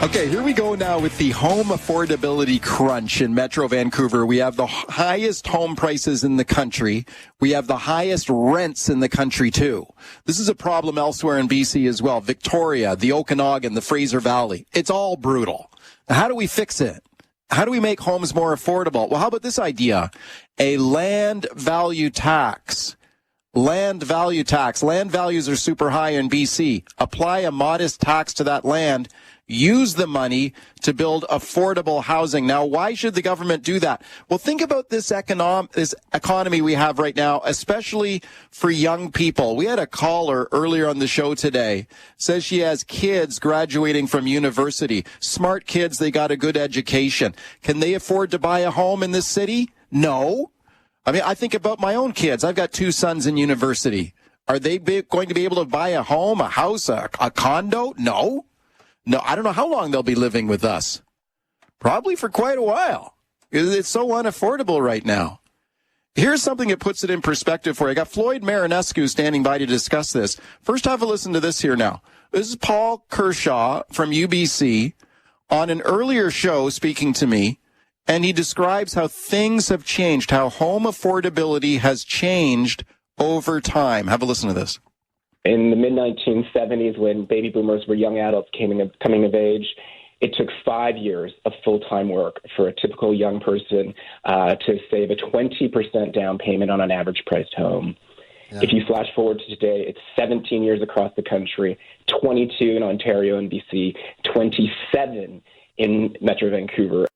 Okay, here we go now with the home affordability crunch in Metro Vancouver. We have the highest home prices in the country. We have the highest rents in the country, too. This is a problem elsewhere in BC as well. Victoria, the Okanagan, the Fraser Valley. It's all brutal. Now, how do we fix it? How do we make homes more affordable? Well, how about this idea? A land value tax. Land value tax. Land values are super high in BC. Apply a modest tax to that land. Use the money to build affordable housing. Now, why should the government do that? Well, think about this economy we have right now, especially for young people. We had a caller earlier on the show today, says she has kids graduating from university. Smart kids, they got a good education. Can they afford to buy a home in this city? No. I mean, I think about my own kids. I've got two sons in university. Are they going to be able to buy a home, a house, a condo? No. No, I don't know how long they'll be living with us. Probably for quite a while. It's so unaffordable right now. Here's something that puts it in perspective for you. I got Floyd Marinescu standing by to discuss this. First, have a listen to this here now. This is Paul Kershaw from UBC on an earlier show speaking to me, and he describes how things have changed, how home affordability has changed over time. Have a listen to this. In the mid-1970s, when baby boomers were young adults coming of age, it took 5 years of full-time work for a typical young person to save a 20% down payment on an average-priced home. Yeah. If you flash forward to today, it's 17 years across the country, 22 in Ontario and BC, 27 in Metro Vancouver.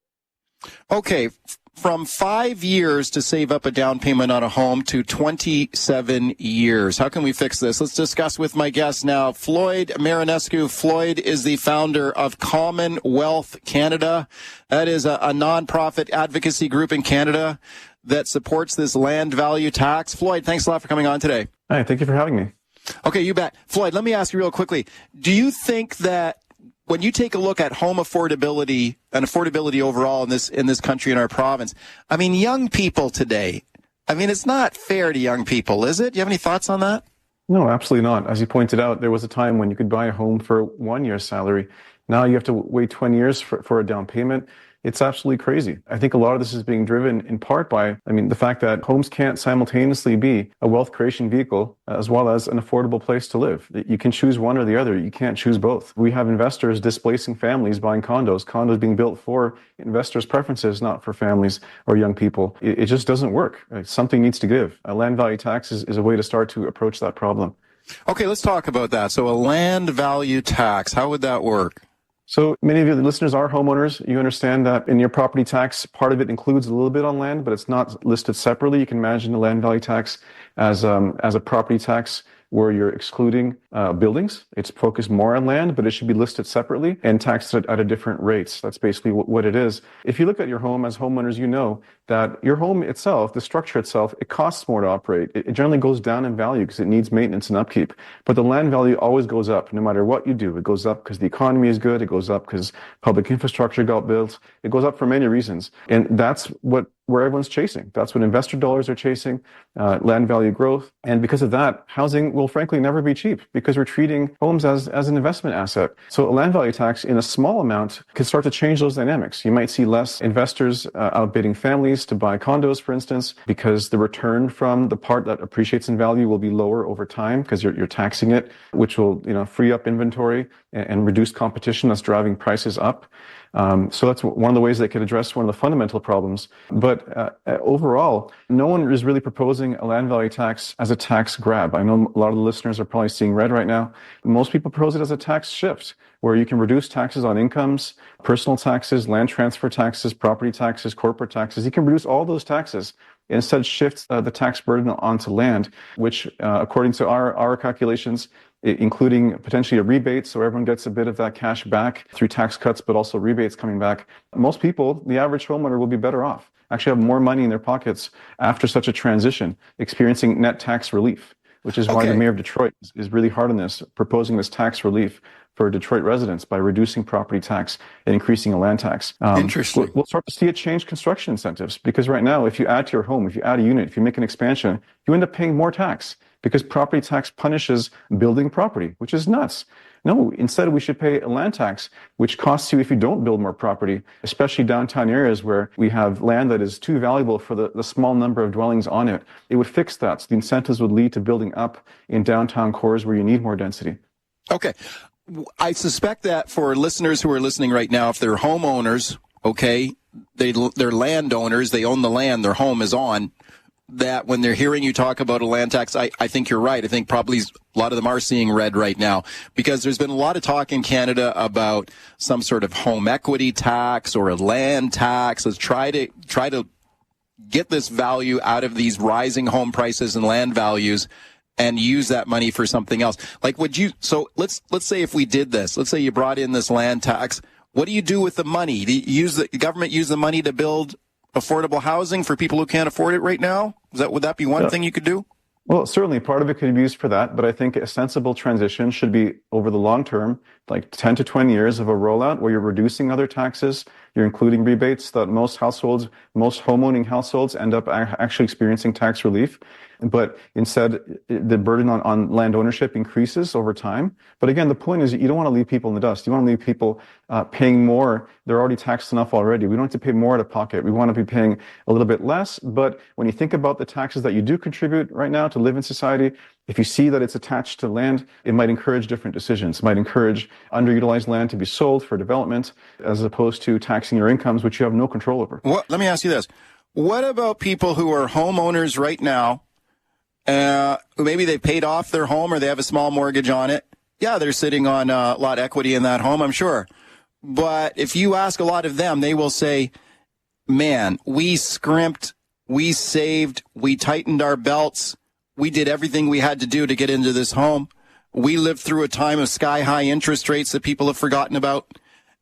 Okay, from 5 years to save up a down payment on a home to 27 years. How can we fix this? Let's discuss with my guest now, Floyd Marinescu. Floyd is the founder of Commonwealth Canada. That is a nonprofit advocacy group in Canada that supports this land value tax. Floyd, thanks a lot for coming on today. Hi, thank you for having me. Okay, you bet. Floyd, let me ask you real quickly. Do you think that when you take a look at home affordability and affordability overall in this country, in our province, I mean, young people today, I mean, it's not fair to young people, is it? Do you have any thoughts on that? No, absolutely not. As you pointed out, there was a time when you could buy a home for 1 year's salary. Now you have to wait 20 years for a down payment. It's absolutely crazy. I think a lot of this is being driven in part by, the fact that homes can't simultaneously be a wealth creation vehicle as well as an affordable place to live. You can choose one or the other. You can't choose both. We have investors displacing families buying condos being built for investors' preferences, not for families or young people. It just doesn't work. Something needs to give. A land value tax is a way to start to approach that problem. Okay, let's talk about that. So a land value tax, how would that work? So many of you, the listeners, are homeowners. You understand that in your property tax, part of it includes a little bit on land, but it's not listed separately. You can imagine the land value tax as a property tax where you're excluding buildings. It's focused more on land, but it should be listed separately and taxed at a different rates. That's basically what it is. If you look at your home as homeowners, you know that your home itself, the structure itself, it costs more to operate. It generally goes down in value because it needs maintenance and upkeep. But the land value always goes up no matter what you do. It goes up because the economy is good. It goes up because public infrastructure got built. It goes up for many reasons. And that's where everyone's chasing. That's what investor dollars are chasing, land value growth. And because of that, housing will frankly never be cheap because we're treating homes as an investment asset. So a land value tax in a small amount can start to change those dynamics. You might see less investors outbidding families to buy condos, for instance, because the return from the part that appreciates in value will be lower over time because you're taxing it, which will free up inventory and reduce competition that's driving prices up. So that's one of the ways they could address one of the fundamental problems. But overall, no one is really proposing a land value tax as a tax grab. I know a lot of the listeners are probably seeing red right now. Most people propose it as a tax shift, where you can reduce taxes on incomes, personal taxes, land transfer taxes, property taxes, corporate taxes. You can reduce all those taxes and instead shift the tax burden onto land, which, according to our calculations, including potentially a rebate, so everyone gets a bit of that cash back through tax cuts, but also rebates coming back. Most people, the average homeowner, will be better off, actually have more money in their pockets after such a transition, experiencing net tax relief, which is why the mayor of Detroit is really hard on this, proposing this tax relief for Detroit residents by reducing property tax and increasing a land tax. Interesting. We'll start to see it change construction incentives, because right now, if you add to your home, if you add a unit, if you make an expansion, you end up paying more tax because property tax punishes building property, which is nuts. No, instead we should pay a land tax, which costs you if you don't build more property, especially downtown areas where we have land that is too valuable for the small number of dwellings on it. It would fix that. So the incentives would lead to building up in downtown cores where you need more density. Okay. I suspect that for listeners who are listening right now, if they're homeowners, okay, they're landowners, they own the land, their home is on, that when they're hearing you talk about a land tax, I think you're right. I think probably a lot of them are seeing red right now, because there's been a lot of talk in Canada about some sort of home equity tax or a land tax. Let's try to get this value out of these rising home prices and land values and use that money for something else. Like, so let's say if we did this, let's say you brought in this land tax, what do you do with the money? Do you the government use the money to build affordable housing for people who can't afford it right now? Would that be one thing you could do? Well, certainly part of it could be used for that, but I think a sensible transition should be over the long term, like 10 to 20 years of a rollout where you're reducing other taxes, you're including rebates that most homeowning households end up actually experiencing tax relief. But instead, the burden on land ownership increases over time. But again, the point is you don't want to leave people in the dust. You want to leave people paying more. They're already taxed enough already. We don't have to pay more out of pocket. We want to be paying a little bit less. But when you think about the taxes that you do contribute right now to live in society, if you see that it's attached to land, it might encourage different decisions. It might encourage underutilized land to be sold for development as opposed to taxing your incomes, which you have no control over. Let me ask you this. What about people who are homeowners right now? Maybe they paid off their home or they have a small mortgage on it. Yeah, they're sitting on a lot of equity in that home, I'm sure. But if you ask a lot of them, they will say, man, we scrimped, we saved, we tightened our belts. We did everything we had to do to get into this home. We lived through a time of sky-high interest rates that people have forgotten about.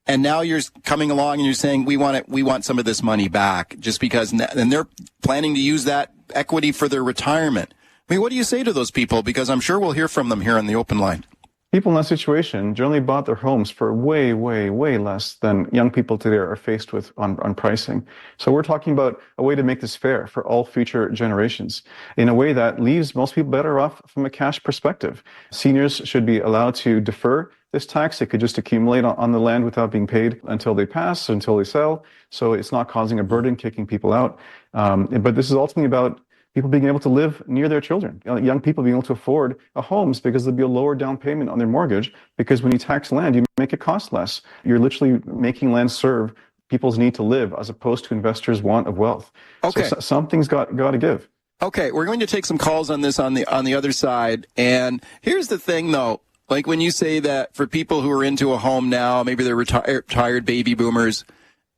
And now you're coming along and you're saying, we want some of this money back just because, and they're planning to use that equity for their retirement. I mean, what do you say to those people? Because I'm sure we'll hear from them here on the open line. People in that situation generally bought their homes for way, way, way less than young people today are faced with on pricing. So we're talking about a way to make this fair for all future generations in a way that leaves most people better off from a cash perspective. Seniors should be allowed to defer this tax. It could just accumulate on the land without being paid until they pass, until they sell. So it's not causing a burden, kicking people out. But this is ultimately about people being able to live near their children, young people being able to afford homes because there'll be a lower down payment on their mortgage, because when you tax land, you make it cost less. You're literally making land serve people's need to live as opposed to investors' want of wealth. Okay. So something's got to give. Okay, we're going to take some calls on this on the other side. And here's the thing, though. Like when you say that for people who are into a home now, maybe they're retired baby boomers,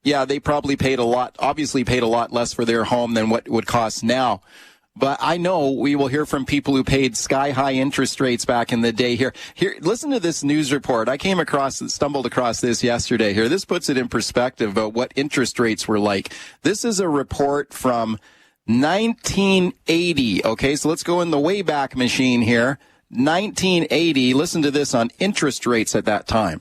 yeah, they probably obviously paid a lot less for their home than what it would cost now. But I know we will hear from people who paid sky-high interest rates back in the day here. Here, listen to this news report. I stumbled across this yesterday here. This puts it in perspective about what interest rates were like. This is a report from 1980. Okay, so let's go in the Wayback Machine here. 1980. Listen to this on interest rates at that time.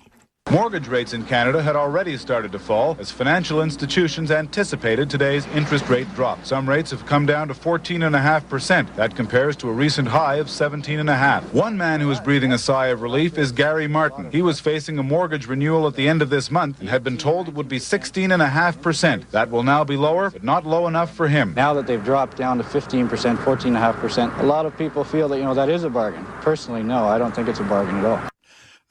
Mortgage rates in Canada had already started to fall as financial institutions anticipated today's interest rate drop. Some rates have come down to 14.5%. That compares to a recent high of 17.5%. One man who is breathing a sigh of relief is Gary Martin. He was facing a mortgage renewal at the end of this month and had been told it would be 16.5%. That will now be lower, but not low enough for him. Now that they've dropped down to 15%, 14.5%, a lot of people feel that, that is a bargain. Personally, no, I don't think it's a bargain at all.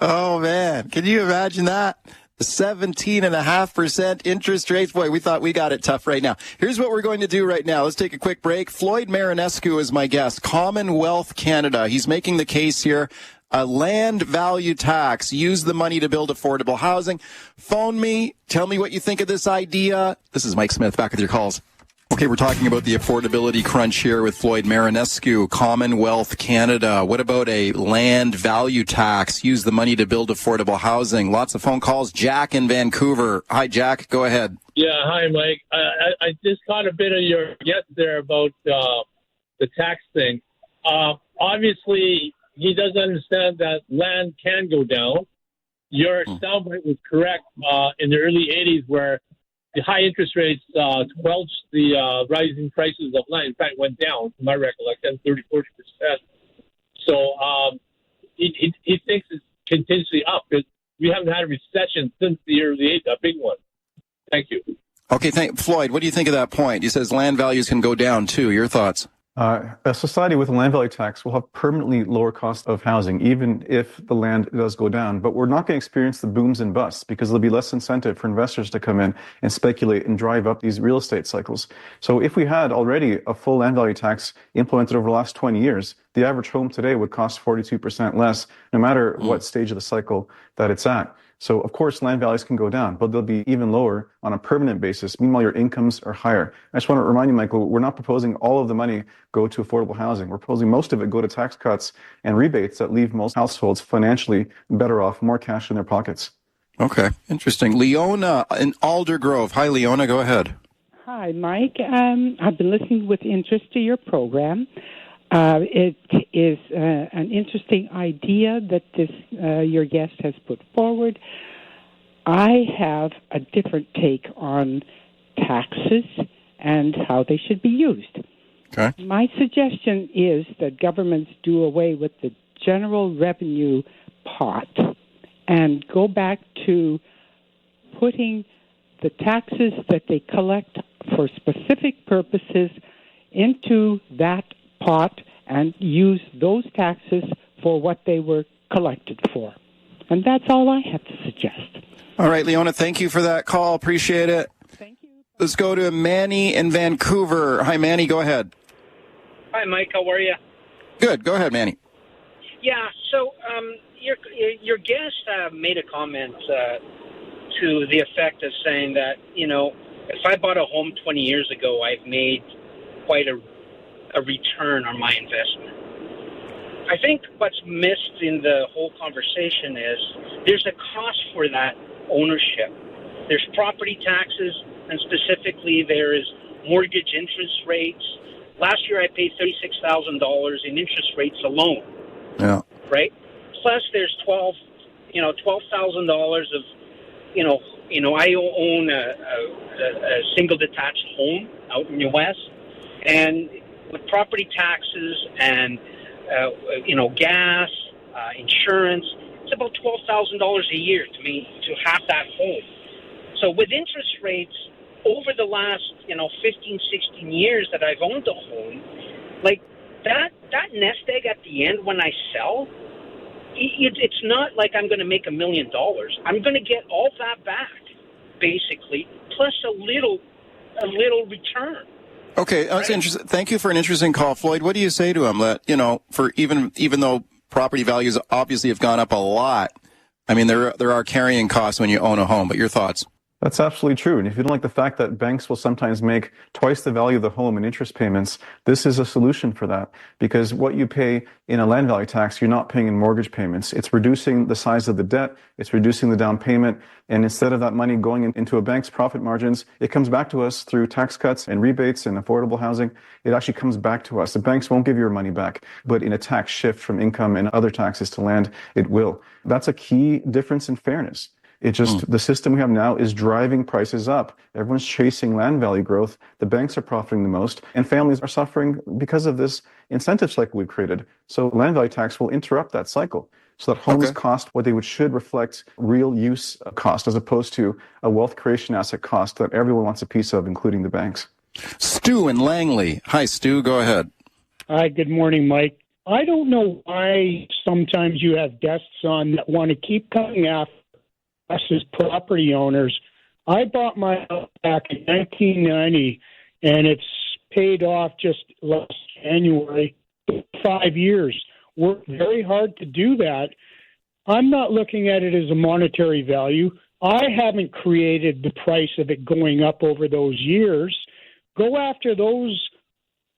Oh, man. Can you imagine that? 17.5% interest rates. Boy, we thought we got it tough right now. Here's what we're going to do right now. Let's take a quick break. Floyd Marinescu is my guest. Commonwealth Canada. He's making the case here. A land value tax. Use the money to build affordable housing. Phone me. Tell me what you think of this idea. This is Mike Smyth. Back with your calls. Okay, we're talking about the affordability crunch here with Floyd Marinescu, Commonwealth Canada. What about a land value tax? Use the money to build affordable housing. Lots of phone calls. Jack in Vancouver. Hi, Jack. Go ahead. Yeah, hi, Mike. I just caught a bit of your guess there about the tax thing. Obviously, he doesn't understand that land can go down. Your soundbite was correct in the early 80s where the high interest rates squelched the rising prices of land. In fact, went down, to my recollection, 30, 40%. So he thinks continuously up. We haven't had a recession since the year of the 80s, a big one. Thank you. Okay, Floyd, what do you think of that point? He says land values can go down too. Your thoughts? A society with a land value tax will have permanently lower cost of housing, even if the land does go down. But we're not going to experience the booms and busts because there'll be less incentive for investors to come in and speculate and drive up these real estate cycles. So if we had already a full land value tax implemented over the last 20 years, the average home today would cost 42% less, no matter what stage of the cycle that it's at. So, of course, land values can go down, but they'll be even lower on a permanent basis. Meanwhile, your incomes are higher. I just want to remind you, Michael, we're not proposing all of the money go to affordable housing. We're proposing most of it go to tax cuts and rebates that leave most households financially better off, more cash in their pockets. Okay, interesting. Leona in Alder Grove. Hi, Leona, go ahead. Hi, Mike. I've been listening with interest to your program. It is an interesting idea that your guest has put forward. I have a different take on taxes and how they should be used. Okay. My suggestion is that governments do away with the general revenue pot and go back to putting the taxes that they collect for specific purposes into that pot and use those taxes for what they were collected for. And that's all I have to suggest. All right, Leona, thank you for that call. Appreciate it. Thank you. Let's go to Manny in Vancouver. Hi, Manny, go ahead. Hi, Mike. How are you? Good. Go ahead, Manny. Yeah, so your guest made a comment to the effect of saying that, if I bought a home 20 years ago, I've made quite a return on my investment. I think what's missed in the whole conversation is there's a cost for that ownership. There's property taxes, and specifically there is mortgage interest rates. Last year I paid $36,000 in interest rates alone. Yeah. Right? Plus there's $12,000 of, I own a single detached home out in the West, and with property taxes and gas, insurance, it's about $12,000 a year to have that home. So with interest rates over the last 15, 16 years that I've owned a home, like that nest egg at the end when I sell, it's not like I'm going to make $1 million. I'm going to get all that back, basically, plus a little return. Okay, that's interesting. Thank you for an interesting call, Floyd. What do you say to him that, for even though property values obviously have gone up a lot, I mean, there are carrying costs when you own a home, but your thoughts? That's absolutely true. And if you don't like the fact that banks will sometimes make twice the value of the home in interest payments, this is a solution for that. Because what you pay in a land value tax, you're not paying in mortgage payments. It's reducing the size of the debt. It's reducing the down payment. And instead of that money going into a bank's profit margins, it comes back to us through tax cuts and rebates and affordable housing. It actually comes back to us. The banks won't give your money back, but in a tax shift from income and other taxes to land, it will. That's a key difference in fairness. The system we have now is driving prices up. Everyone's chasing land value growth. The banks are profiting the most, and families are suffering because of this incentive cycle we've created. So land value tax will interrupt that cycle so that homes cost what they should reflect real use cost as opposed to a wealth creation asset cost that everyone wants a piece of, including the banks. Stu in Langley. Hi, Stu. Go ahead. Hi, good morning, Mike. I don't know why sometimes you have guests on that want to keep coming after us as property owners. I bought my house back in 1990, and it's paid off just last January. 5 years. Worked very hard to do that. I'm not looking at it as a monetary value. I haven't created the price of it going up over those years. Go after those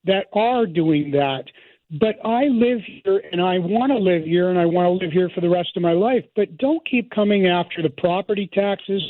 that are doing that. But I live here, and I want to live here, and I want to live here for the rest of my life. But don't keep coming after the property taxes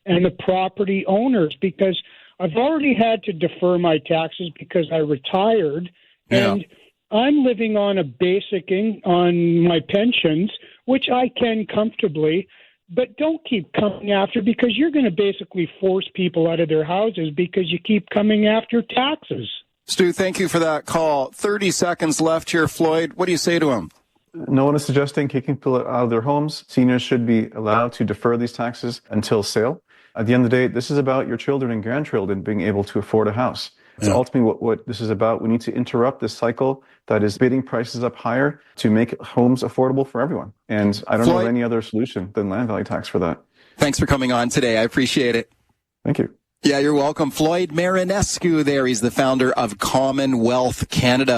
and the property owners, because I've already had to defer my taxes because I retired, and I'm living on a basic on my pensions, which I can comfortably. But don't keep coming after, because you're going to basically force people out of their houses because you keep coming after taxes. Stu, thank you for that call. 30 seconds left here, Floyd. What do you say to him? No one is suggesting kicking people out of their homes. Seniors should be allowed to defer these taxes until sale. At the end of the day, this is about your children and grandchildren being able to afford a house. It's ultimately what this is about. We need to interrupt this cycle that is bidding prices up higher to make homes affordable for everyone. And I don't know of any other solution than land value tax for that. Thanks for coming on today. I appreciate it. Thank you. Yeah, you're welcome. Floyd Marinescu there. He's the founder of Commonwealth Canada.